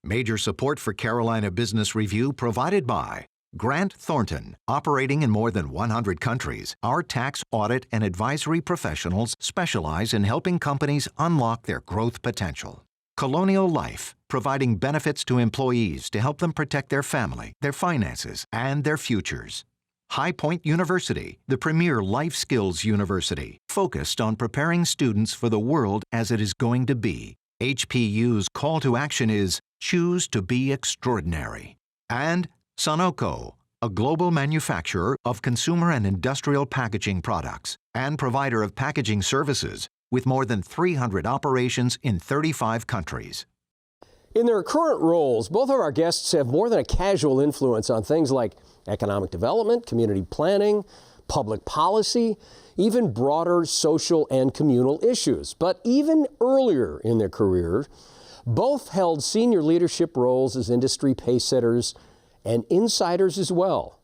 Major support for Carolina Business Review provided by Grant Thornton. Operating in more than 100 countries, our tax, audit, and advisory professionals specialize in helping companies unlock their growth potential. Colonial Life, providing benefits to employees to help them protect their family, their finances, and their futures. High Point University, the premier life skills university, focused on preparing students for the world as it is going to be. HPU's call to action is choose to be extraordinary. And Sunoco, a global manufacturer of consumer and industrial packaging products and provider of packaging services with more than 300 operations in 35 countries. In their current roles, both of our guests have more than a casual influence on things like economic development, community planning, public policy, even broader social and communal issues. But even earlier in their careers, both held senior leadership roles as industry pacesetters and insiders as well.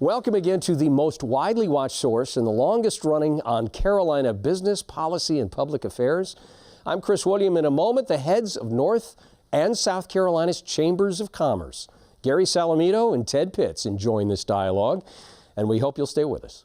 Welcome again to the most widely watched source and the longest running on Carolina business, policy, and public affairs. I'm Chris William. In a moment, the heads of North and South Carolina's Chambers of Commerce, Gary Salamido and Ted Pitts, enjoying this dialogue, and we hope you'll stay with us.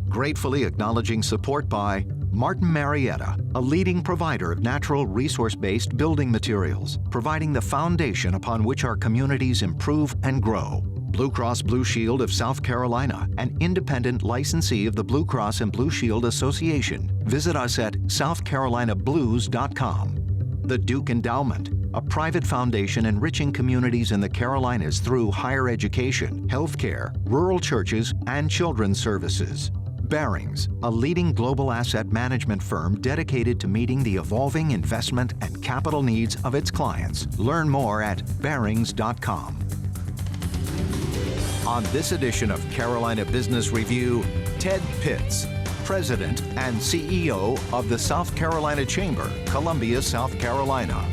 Gratefully acknowledging support by Martin Marietta, a leading provider of natural resource-based building materials, providing the foundation upon which our communities improve and grow. Blue Cross Blue Shield of South Carolina, an independent licensee of the Blue Cross and Blue Shield Association. Visit us at southcarolinablues.com. The Duke Endowment, a private foundation enriching communities in the Carolinas through higher education, healthcare, rural churches, and children's services. Barings, a leading global asset management firm dedicated to meeting the evolving investment and capital needs of its clients. Learn more at barings.com. On this edition of Carolina Business Review, Ted Pitts, President and CEO of the South Carolina Chamber, Columbia, South Carolina.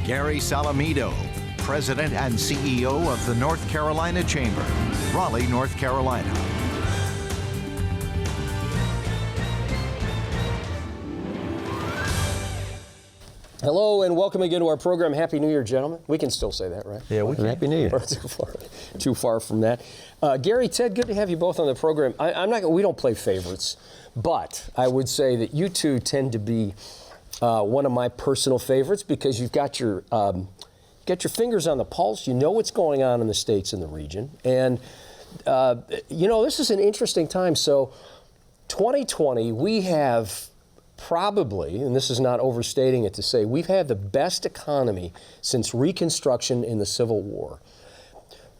Gary Salamido, President and CEO of the North Carolina Chamber, Raleigh, North Carolina. Hello and welcome again to our program. Happy New Year, gentlemen. We can still say that, right? Yeah, we can. Happy New Year. Too far from that. Gary, Ted, good to have you both on the program. We don't play favorites, but I would say that you two tend to be one of my personal favorites because you've got your fingers on the pulse. You know what's going on in the states and the region, and this is an interesting time. So, 2020, we have probably, and this is not overstating it to say, we've had the best economy since Reconstruction in the Civil War.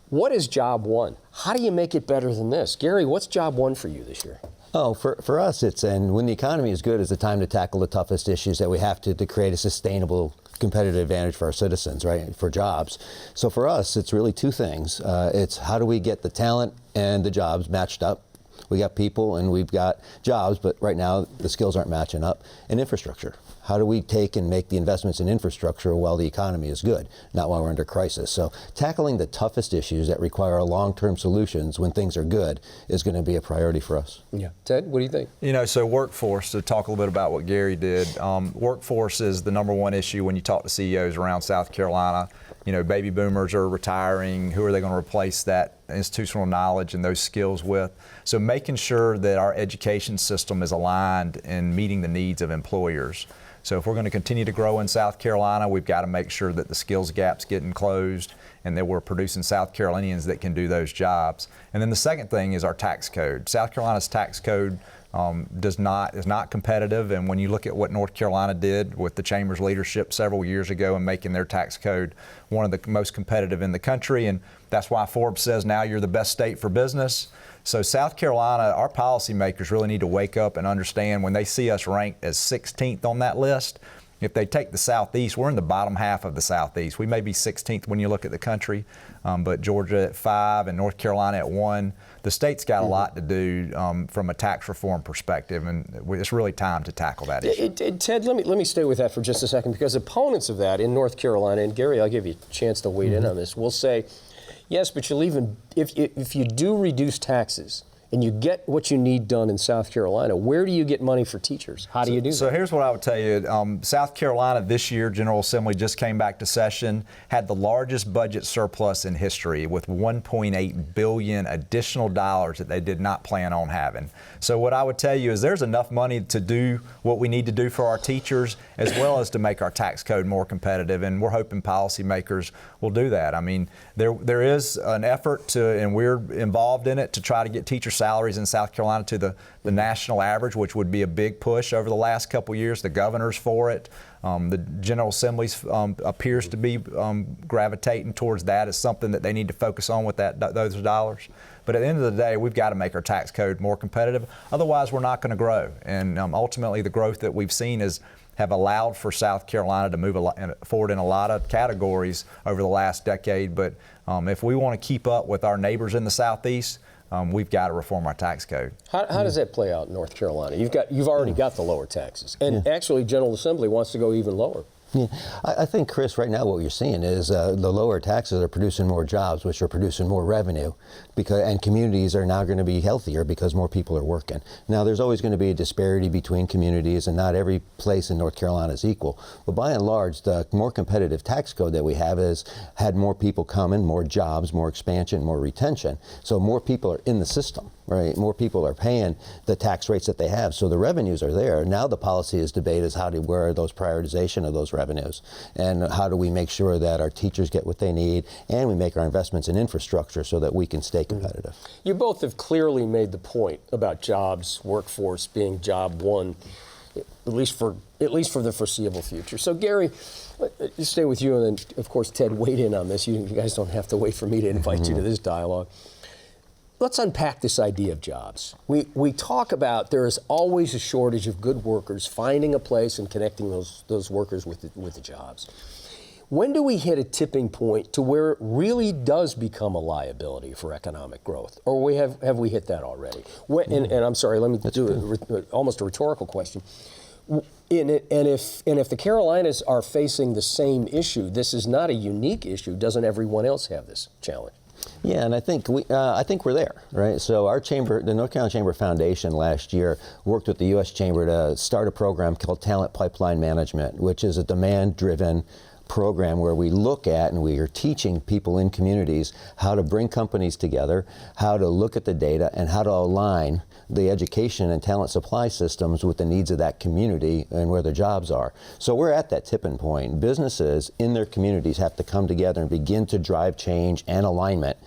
What is job one? How do you make it better than this? Gary, what's job one for you this year? Oh, for us, and when the economy is good, it's the time to tackle the toughest issues that we have to create a sustainable competitive advantage for our citizens, right, for jobs. So for us, it's really two things. It's how do we get the talent and the jobs matched up? We got people and we've got jobs, but right now the skills aren't matching up. And infrastructure. How do we take and make the investments in infrastructure while the economy is good, not while we're under crisis? So tackling the toughest issues that require long-term solutions when things are good is going to be a priority for us. Yeah. Ted, what do you think? So workforce, to talk a little bit about what Gary did, workforce is the number one issue when you talk to CEOs around South Carolina. Baby boomers are retiring. Who are they going to replace that institutional knowledge and those skills with? So making sure that our education system is aligned in meeting the needs of employers. So if we're going to continue to grow in South Carolina, we've got to make sure that the skills gap's getting closed and that we're producing South Carolinians that can do those jobs. And then the second thing is our tax code. South Carolina's tax code is not competitive, and when you look at what North Carolina did with the Chamber's leadership several years ago and making their tax code one of the most competitive in the country, and that's why Forbes says now you're the best state for business. So South Carolina, our policymakers really need to wake up and understand when they see us ranked as 16th on that list. If they take the Southeast, we're in the bottom half of the Southeast. We may be 16th when you look at the country, but Georgia at 5 and North Carolina at 1. The state's got a lot to do from a tax reform perspective, and it's really time to tackle that issue. Ted, let me stay with that for just a second, because opponents of that in North Carolina, and Gary, I'll give you a chance to weigh in on this, will say, yes, but you'll even, if you do reduce taxes, and you get what you need done in South Carolina, where do you get money for teachers? How do you do that? So here's what I would tell you. South Carolina this year, General Assembly just came back to session, had the largest budget surplus in history with $1.8 billion additional dollars that they did not plan on having. So what I would tell you is there's enough money to do what we need to do for our teachers, as well as to make our tax code more competitive, and we're hoping policymakers will do that. I mean, there is an effort to, and we're involved in it, to try to get teacher salaries in South Carolina to the national average, which would be a big push over the last couple years. The governor's for it. The General Assembly appears to be gravitating towards that as something that they need to focus on with those dollars. But at the end of the day, we've got to make our tax code more competitive. Otherwise, we're not going to grow. And ultimately, the growth that we've seen have allowed for South Carolina to move forward in a lot of categories over the last decade. But if we want to keep up with our neighbors in the Southeast, we've got to reform our tax code. How does that play out in North Carolina? You've already got the lower taxes, and actually, General Assembly wants to go even lower. Yeah, I think, Chris, right now what you're seeing is the lower taxes are producing more jobs, which are producing more revenue, and communities are now going to be healthier because more people are working. Now, there's always going to be a disparity between communities, and not every place in North Carolina is equal. But by and large, the more competitive tax code that we have has had more people coming, more jobs, more expansion, more retention. So more people are in the system, right? More people are paying the tax rates that they have. So the revenues are there. Now the policy is debate is where are those prioritization of those revenues, and how do we make sure that our teachers get what they need, and we make our investments in infrastructure so that we can stay competitive. You both have clearly made the point about jobs, workforce being job one, at least for the foreseeable future. So Gary, let's stay with you, and then of course Ted, weighed in on this. You guys don't have to wait for me to invite you to this dialogue. Let's unpack this idea of jobs. We talk about there is always a shortage of good workers, finding a place and connecting those workers with the jobs. When do we hit a tipping point to where it really does become a liability for economic growth? Or have we hit that already? And I'm sorry, let me do almost a rhetorical question. And if the Carolinas are facing the same issue, this is not a unique issue. Doesn't everyone else have this challenge? Yeah, and I think we're there, right? So our chamber, the North Carolina Chamber Foundation, last year worked with the U.S. Chamber to start a program called Talent Pipeline Management, which is a demand-driven program where we look at and we are teaching people in communities how to bring companies together, how to look at the data, and how to align the education and talent supply systems with the needs of that community and where their jobs are. So we're at that tipping point. Businesses in their communities have to come together and begin to drive change and alignment,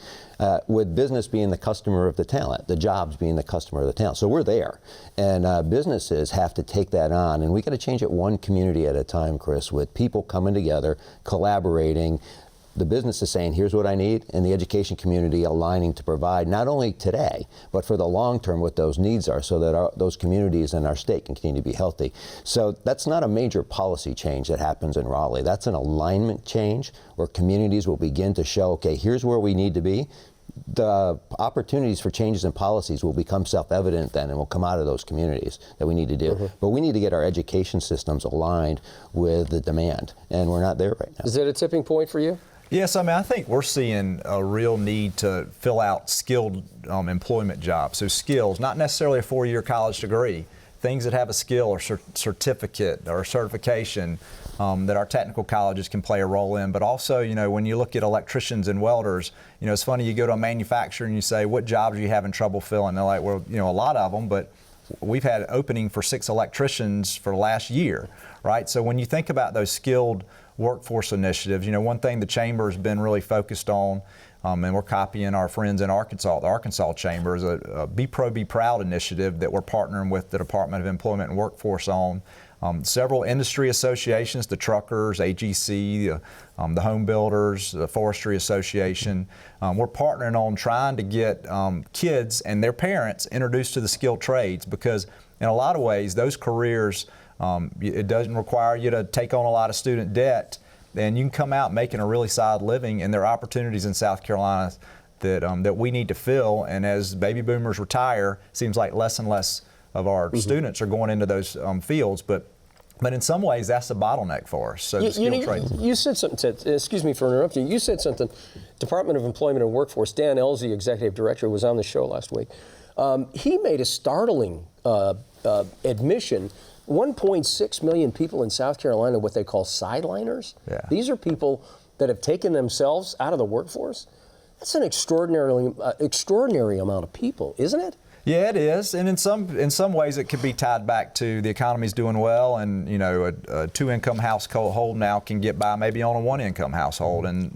with business being the customer of the talent, the jobs being the customer of the talent. So we're there. And businesses have to take that on. And we got to change it one community at a time, Chris, with people coming together, collaborating. The business is saying, here's what I need, and the education community aligning to provide not only today, but for the long term what those needs are, so that those communities and our state can continue to be healthy. So that's not a major policy change that happens in Raleigh. That's an alignment change where communities will begin to show, okay, here's where we need to be. The opportunities for changes in policies will become self-evident then, and will come out of those communities that we need to do. But we need to get our education systems aligned with the demand, and we're not there right now. Is that a tipping point for you? Yes, I mean, I think we're seeing a real need to fill out skilled employment jobs. So skills, not necessarily a 4-year college degree, things that have a skill or certificate or certification that our technical colleges can play a role in. But also, you know, when you look at electricians and welders, you know, it's funny, you go to a manufacturer and you say, what jobs are you having trouble filling? They're like, well, you know, a lot of them, but we've had an opening for 6 electricians for the last year, right? So when you think about those skilled workforce initiatives, you know, one thing the Chamber has been really focused on, and we're copying our friends in Arkansas, the Arkansas Chamber, is a Be Pro, Be Proud initiative that we're partnering with the Department of Employment and Workforce on. Several industry associations, the truckers, AGC, the home builders, the Forestry Association. We're partnering on trying to get kids and their parents introduced to the skilled trades, because in a lot of ways those careers, it doesn't require you to take on a lot of student debt, and you can come out making a really solid living, and there are opportunities in South Carolina that we need to fill. And as baby boomers retire, it seems like less and less of our students are going into those fields, but in some ways that's a bottleneck for us. So you said something, excuse me for interrupting, you said something, Department of Employment and Workforce, Dan Elzey, Executive Director, was on the show last week. He made a startling admission. 1.6 million people in South Carolina, what they call sideliners. Yeah. These are people that have taken themselves out of the workforce. That's an extraordinary amount of people, isn't it? Yeah, it is, and in some ways it could be tied back to the economy's doing well, and you know, a two-income household now can get by maybe on a one-income household, and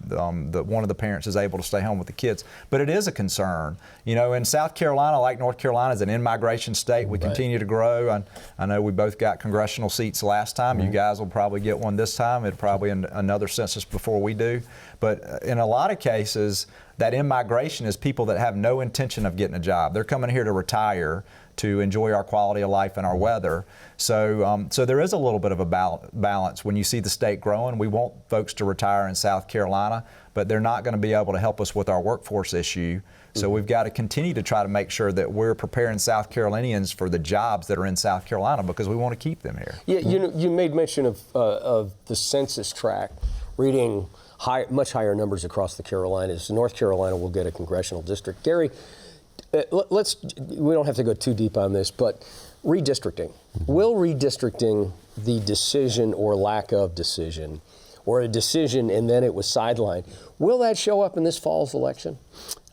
one of the parents is able to stay home with the kids. But it is a concern, you know. In South Carolina, like North Carolina, is an in-migration state. We continue to grow, and I know we both got congressional seats last time. You guys will probably get one this time. It'll probably another census before we do. But in a lot of cases, that in-migration is people that have no intention of getting a job. They're coming here to retire, to enjoy our quality of life and our weather. So there is a little bit of a balance. When you see the state growing, we want folks to retire in South Carolina, but they're not going to be able to help us with our workforce issue. So we've got to continue to try to make sure that we're preparing South Carolinians for the jobs that are in South Carolina, because we want to keep them here. Yeah, you made mention of the census tract reading much higher numbers across the Carolinas. North Carolina will get a congressional district. Gary, we don't have to go too deep on this, but redistricting. Will redistricting, the decision or lack of decision, or a decision and then it was sidelined, will that show up in this fall's election?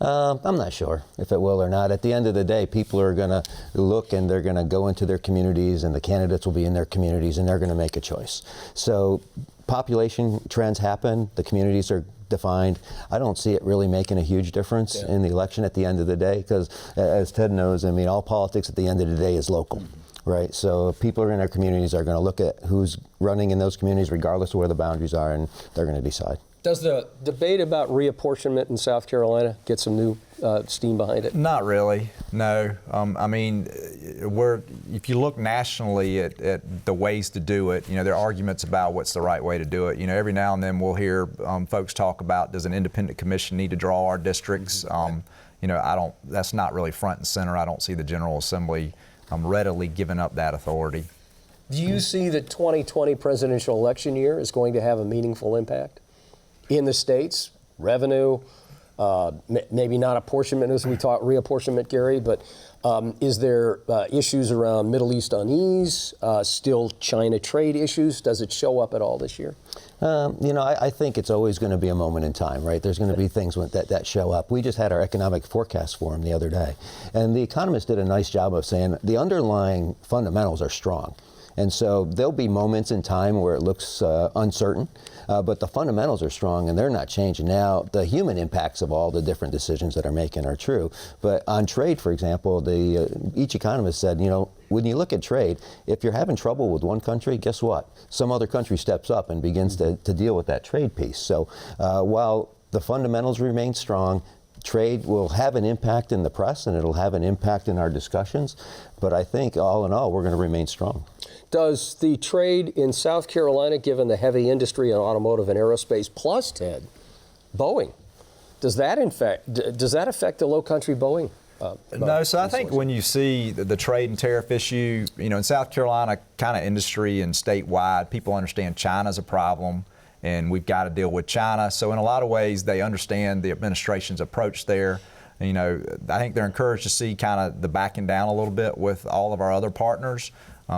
I'm not sure if it will or not. At the end of the day, people are going to look and they're going to go into their communities, and the candidates will be in their communities, and they're going to make a choice. So population trends happen, the communities are defined. I don't see it really making a huge difference in the election at the end of the day, because as Ted knows, I mean, all politics at the end of the day is local. Right, so people in their communities are going to look at who's running in those communities, regardless of where the boundaries are, and they're going to decide. Does the debate about reapportionment in South Carolina get some new steam behind it? Not really, no. I mean, if you look nationally at the ways to do it, you know, there are arguments about what's the right way to do it. You know, every now and then we'll hear folks talk about, does an independent commission need to draw our districts? You know, that's not really front and center. I don't see the General Assembly readily giving up that authority. Do you see the 2020 presidential election year is going to have a meaningful impact in the states? Revenue, maybe not apportionment as we talk reapportionment, Gary, but is there issues around Middle East unease, still China trade issues? Does it show up at all this year? You know, I think it's always going to be a moment in time, right? There's going to be things that show up. We just had our economic forecast forum the other day, and the economists did a nice job of saying the underlying fundamentals are strong. And so there'll be moments in time where it looks uncertain, but the fundamentals are strong and they're not changing. Now, the human impacts of all the different decisions that are making are true. But on trade, for example, each economist said, you know, when you look at trade, if you're having trouble with one country, guess what? Some other country steps up and begins to deal with that trade piece. So while the fundamentals remain strong, trade will have an impact in the press and it'll have an impact in our discussions. But I think all in all, we're going to remain strong. Does the trade in South Carolina, given the heavy industry and automotive and aerospace, plus, Ted, Boeing, does that affect the low country Boeing? No, so I think when you see the trade and tariff issue, you know, in South Carolina, kind of industry and statewide, people understand China's a problem and we've got to deal with China. So in a lot of ways, they understand the administration's approach there. You know, I think they're encouraged to see kind of the backing down a little bit with all of our other partners.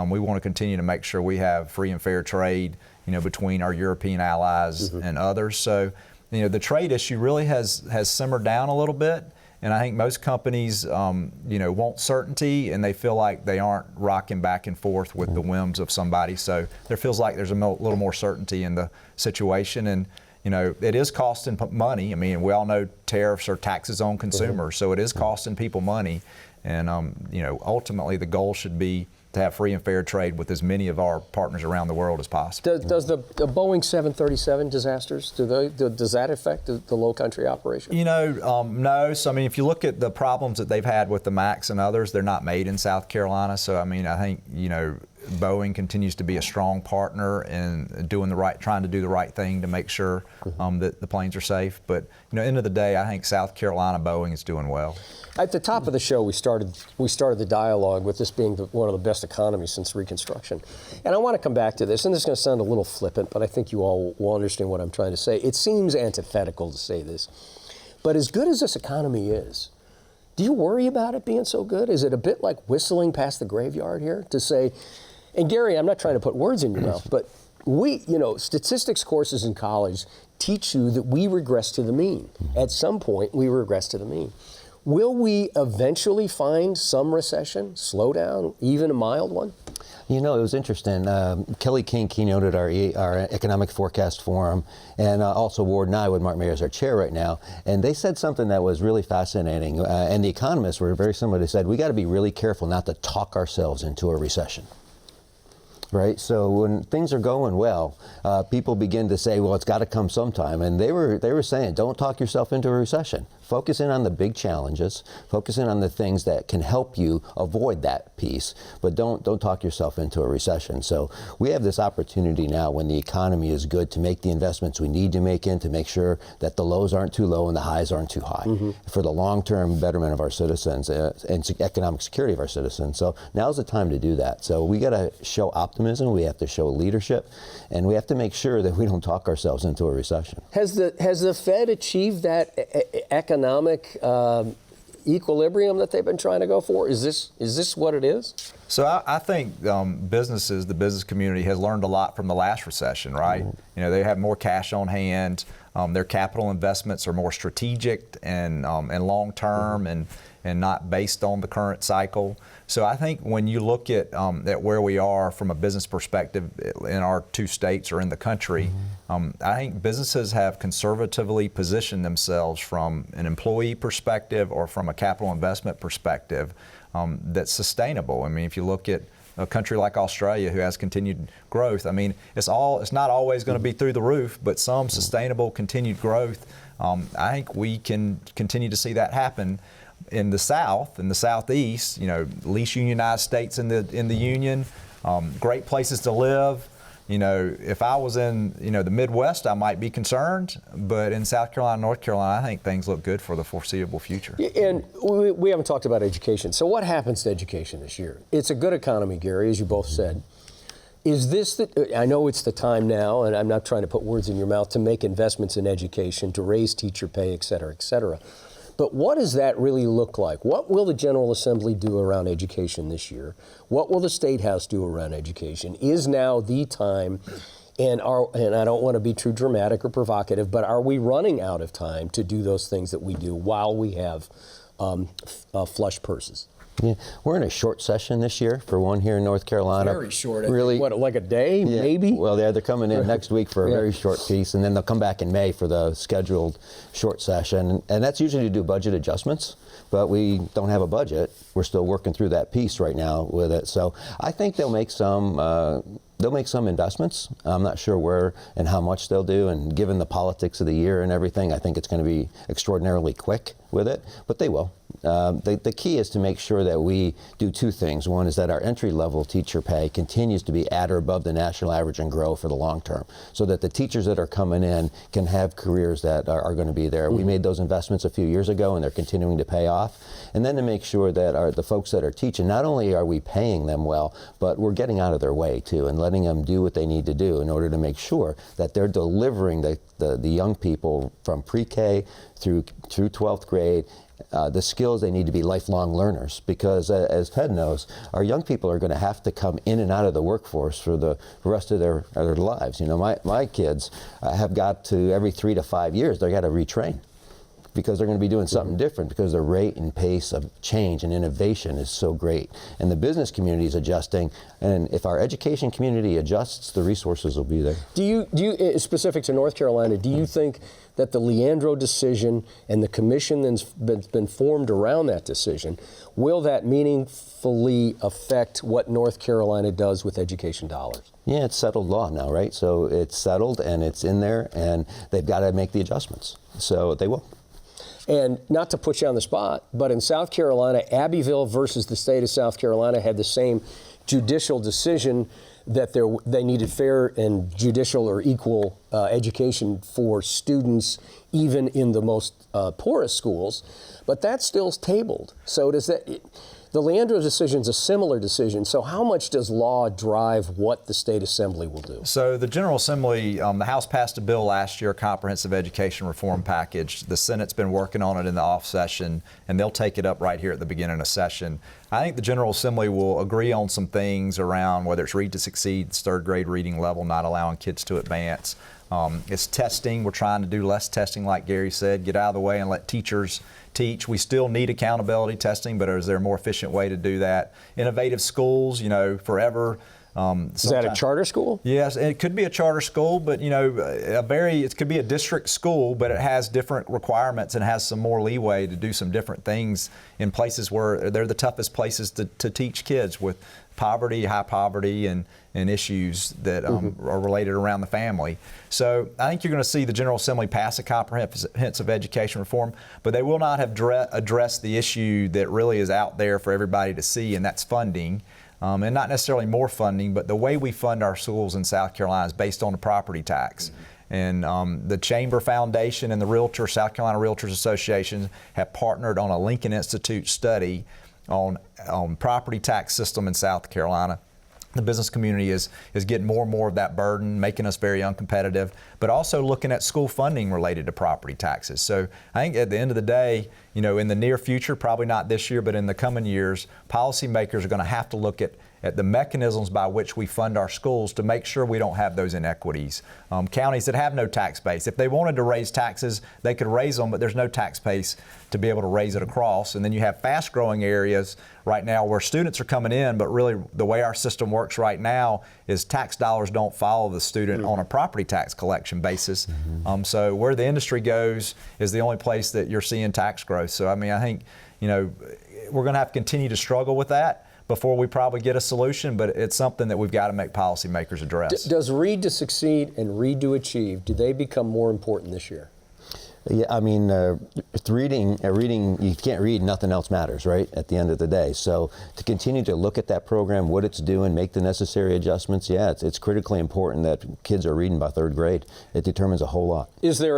We want to continue to make sure we have free and fair trade, you know, between our European allies and others. So, you know, the trade issue really has simmered down a little bit. And I think most companies, you know, want certainty and they feel like they aren't rocking back and forth with the whims of somebody. So there feels like there's a little more certainty in the situation. And, you know, it is costing money. I mean, we all know tariffs are taxes on consumers, so it is costing people money. And, you know, ultimately the goal should be to have free and fair trade with as many of our partners around the world as possible. Does the Boeing 737 disasters, does that affect the low country operation? You know, no. So, I mean, if you look at the problems that they've had with the MAX and others, they're not made in South Carolina. So, I mean, I think, you know, Boeing continues to be a strong partner in trying to do the right thing to make sure that the planes are safe. But, you know, end of the day, I think South Carolina Boeing is doing well. At the top of the show, we started the dialogue with this being one of the best economies since Reconstruction. And I want to come back to this, and this is going to sound a little flippant, but I think you all will understand what I'm trying to say. It seems antithetical to say this, but as good as this economy is, Do you worry about it being so good? Is it a bit like whistling past the graveyard here to say, and Gary, I'm not trying to put words in your mouth, but statistics courses in college teach you that we regress to the mean. At some point, we regress to the mean. Will we eventually find some recession, slowdown, even a mild one? It was interesting. Kelly King keynoted our economic forecast forum, and also Ward Nye, with Mark Mayer as our chair right now. And they said something that was really fascinating. And the economists were very similar. They said, we got to be really careful not to talk ourselves into a recession. Right? So when things are going well, people begin to say, well, it's got to come sometime. And they were saying, don't talk yourself into a recession. Focus in on the big challenges. Focus in on the things that can help you avoid that piece. But don't talk yourself into a recession. So we have this opportunity now when the economy is good to make the investments we need to make to make sure that the lows aren't too low and the highs aren't too high for the long-term betterment of our citizens and economic security of our citizens. So now's the time to do that. So we got to show optimism. We have to show leadership. And we have to make sure that we don't talk ourselves into a recession. Has the Fed achieved that economic equilibrium that they've been trying to go for? Is this what it is? So I think the business community has learned a lot from the last recession, right? They have more cash on hand. Their capital investments are more strategic and long-term and not based on the current cycle. So I think when you look at where we are from a business perspective in our two states or in the country, I think businesses have conservatively positioned themselves from an employee perspective or from a capital investment perspective that's sustainable. I mean, if you look at a country like Australia who has continued growth, I mean, it's not always going to be through the roof, but some sustainable continued growth. I think we can continue to see that happen. In the South, in the Southeast, least unionized states in the Union, great places to live. If I was in, the Midwest, I might be concerned, but in South Carolina, North Carolina, I think things look good for the foreseeable future. And we haven't talked about education. So what happens to education this year? It's a good economy, Gary, as you both said. Is this I know it's the time now, and I'm not trying to put words in your mouth, to make investments in education, to raise teacher pay, et cetera, et cetera. But what does that really look like? What will the General Assembly do around education this year? What will the State House do around education? Is now the time, and I don't want to be too dramatic or provocative, but are we running out of time to do those things that we do while we have flush purses? Yeah, we're in a short session this year for one here in North Carolina. Very short. Really, what, like a day, maybe? Well, they're coming in next week for a very short piece, and then they'll come back in May for the scheduled short session. And that's usually to do budget adjustments, but we don't have a budget. We're still working through that piece right now with it. So I think they'll make some investments. I'm not sure where and how much they'll do, and given the politics of the year and everything, I think it's going to be extraordinarily quick with it, but they will. The key is to make sure that we do two things. One is that our entry-level teacher pay continues to be at or above the national average and grow for the long term, so that the teachers that are coming in can have careers that are going to be there. We made those investments a few years ago, and they're continuing to pay off. And then to make sure that the folks that are teaching, not only are we paying them well, but we're getting out of their way too, and letting them do what they need to do in order to make sure that they're delivering the young people from pre-K through 12th grade the skills they need to be lifelong learners, because as Ted knows, our young people are going to have to come in and out of the workforce for the rest of their lives. My kids have got to, every 3 to 5 years, they got to retrain, because they're going to be doing something different, because the rate and pace of change and innovation is so great. And the business community is adjusting, and if our education community adjusts, the resources will be there. Do you, specific to North Carolina, do you think that the Leandro decision and the commission that's been formed around that decision, will that meaningfully affect what North Carolina does with education dollars? Yeah, it's settled law now, right? So it's settled and it's in there, and they've got to make the adjustments. So they will. And not to put you on the spot, but in South Carolina, Abbeville versus the state of South Carolina had the same judicial decision that they needed fair and judicial or equal education for students, even in the most poorest schools. But that's still tabled. So does that The Leandro decision is a similar decision. So how much does law drive what the State Assembly will do? So the General Assembly, the House passed a bill last year, a comprehensive education reform package. The Senate's been working on it in the off session, and they'll take it up right here at the beginning of session. I think the General Assembly will agree on some things around whether it's Read to Succeed, third grade reading level, not allowing kids to advance. It's testing. We're trying to do less testing, like Gary said, get out of the way and let teachers teach. We still need accountability testing, but is there a more efficient way to do that? Innovative schools, forever. Is that a charter school? Yes, it could be a charter school, but it could be a district school, but it has different requirements and has some more leeway to do some different things in places where they're the toughest places to teach kids with poverty, high poverty, and issues that are related around the family. So I think you're going to see the General Assembly pass a comprehensive education reform, but they will not have addressed the issue that really is out there for everybody to see, and that's funding. And not necessarily more funding, but the way we fund our schools in South Carolina is based on the property tax. And the Chamber Foundation and the South Carolina Realtors Association have partnered on a Lincoln Institute study on property tax system in South Carolina. The business community is getting more and more of that burden, making us very uncompetitive, but also looking at school funding related to property taxes. So I think at the end of the day, in the near future, probably not this year, but in the coming years, policymakers are going to have to look at the mechanisms by which we fund our schools to make sure we don't have those inequities. Counties that have no tax base, if they wanted to raise taxes, they could raise them, but there's no tax base to be able to raise it across. And then you have fast-growing areas right now where students are coming in, but really the way our system works right now is tax dollars don't follow the student on a property tax collection basis. So where the industry goes is the only place that you're seeing tax growth. So I think we're going to have to continue to struggle with that before we probably get a solution, but it's something that we've got to make policymakers address. Does Read to Succeed and Read to Achieve, do they become more important this year? Yeah, reading, you can't read, nothing else matters, right, at the end of the day. So to continue to look at that program, what it's doing, make the necessary adjustments, it's critically important that kids are reading by third grade. It determines a whole lot. Is there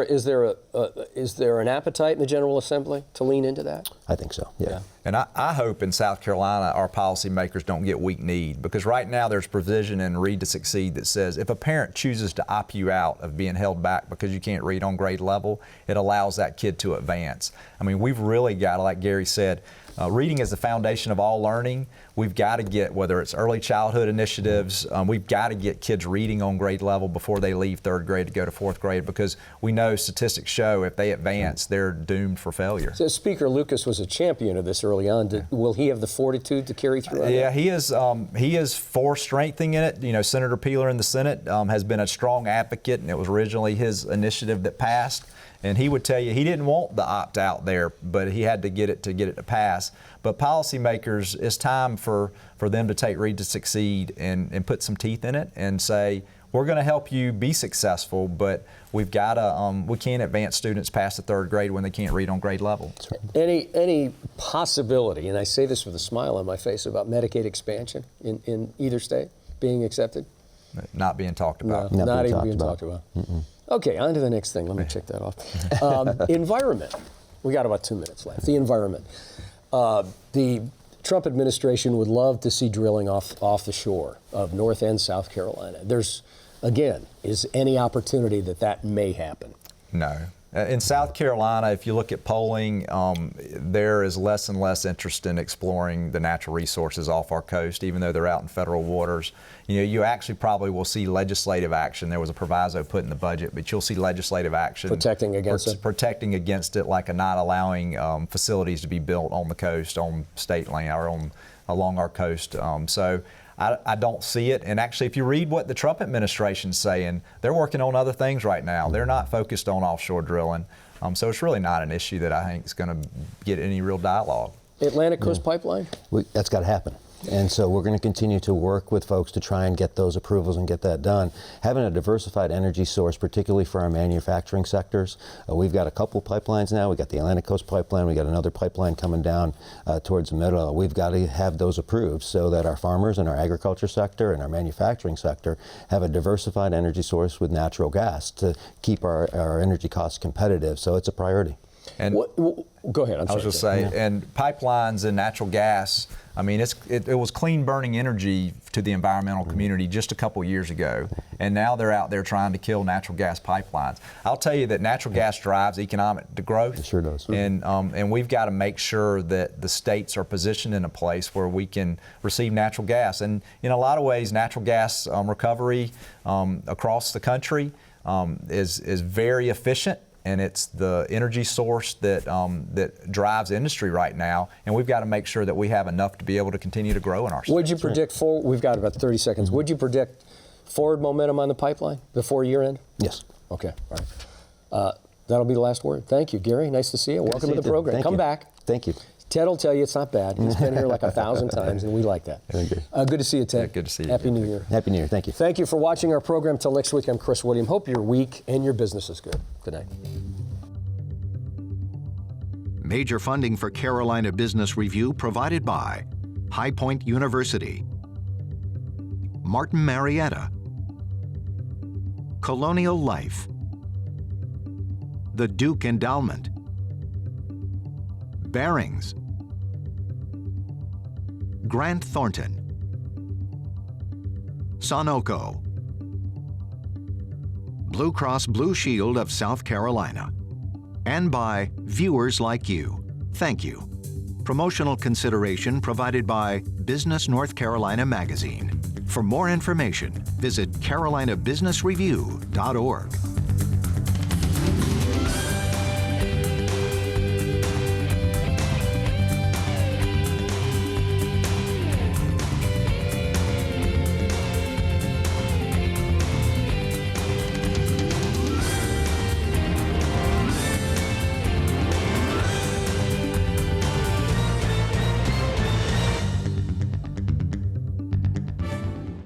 an appetite in the General Assembly to lean into that? I think so, yeah. And I hope in South Carolina our policymakers don't get weak-kneed, because right now there's provision in Read to Succeed that says if a parent chooses to opt you out of being held back because you can't read on grade level, it allows that kid to advance. We've really got to, like Gary said, reading is the foundation of all learning. We've got to get, whether it's early childhood initiatives, we've got to get kids reading on grade level before they leave third grade to go to fourth grade, because we know statistics show if they advance, they're doomed for failure. So Speaker Lucas was a champion of this early on. Will he have the fortitude to carry through? Yeah, he is for strengthening it. Senator Peeler in the Senate has been a strong advocate, and it was originally his initiative that passed. And he would tell you he didn't want the opt-out there, but he had to get it to pass. But policymakers, it's time for them to take Read to Succeed and put some teeth in it and say, we're going to help you be successful, but we've got to we can't advance students past the third grade when they can't read on grade level. Any possibility, and I say this with a smile on my face, about Medicaid expansion in either state being accepted? Not being talked about. No, not even being talked about. Okay, on to the next thing. Let me check that off. Environment. We got about 2 minutes left. The environment. The Trump administration would love to see drilling off the shore of North and South Carolina. There's, again, is any opportunity that may happen? No. In South Carolina, if you look at polling, there is less and less interest in exploring the natural resources off our coast, even though they're out in federal waters. You actually probably will see legislative action. There was a proviso put in the budget, but you'll see legislative action. Protecting against it? Protecting against it, like not allowing facilities to be built on the coast, on state land, or along our coast. So I don't see it. And actually, if you read what the Trump administration's saying, they're working on other things right now. They're not focused on offshore drilling. So it's really not an issue that I think is going to get any real dialogue. Atlantic Coast Pipeline? That's got to happen. And so we're going to continue to work with folks to try and get those approvals and get that done. Having a diversified energy source, particularly for our manufacturing sectors, we've got a couple pipelines now. We've got the Atlantic Coast Pipeline. We've got another pipeline coming down towards the middle. We've got to have those approved so that our farmers and our agriculture sector and our manufacturing sector have a diversified energy source with natural gas to keep our energy costs competitive. So it's a priority. And go ahead. I was just saying, and pipelines and natural gas, I mean, it was clean burning energy to the environmental community just a couple years ago, and now they're out there trying to kill natural gas pipelines. I'll tell you that natural gas drives economic growth. It sure does. And we've got to make sure that the states are positioned in a place where we can receive natural gas. And in a lot of ways, natural gas recovery across the country is very efficient. And it's the energy source that drives industry right now, and we've got to make sure that we have enough to be able to continue to grow in our state. Would you predict we've got about 30 seconds. Would you predict forward momentum on the pipeline before year end? Yes. Okay, all right. That'll be the last word. Thank you, Gary. Nice to see you. Welcome to the program. Come back. Thank you. Ted will tell you it's not bad. He's been here like 1,000 times, and we like that. Thank you. Good to see you, Ted. Yeah, good to see you. Happy New Year. Happy New Year. Thank you. Thank you for watching our program. Till next week, I'm Chris William. Hope your week and your business is good. Good night. Major funding for Carolina Business Review provided by High Point University, Martin Marietta, Colonial Life, the Duke Endowment, Barings, Grant Thornton, Sunoco, Blue Cross Blue Shield of South Carolina, and by viewers like you. Thank you. Promotional consideration provided by Business North Carolina Magazine. For more information, visit carolinabusinessreview.org.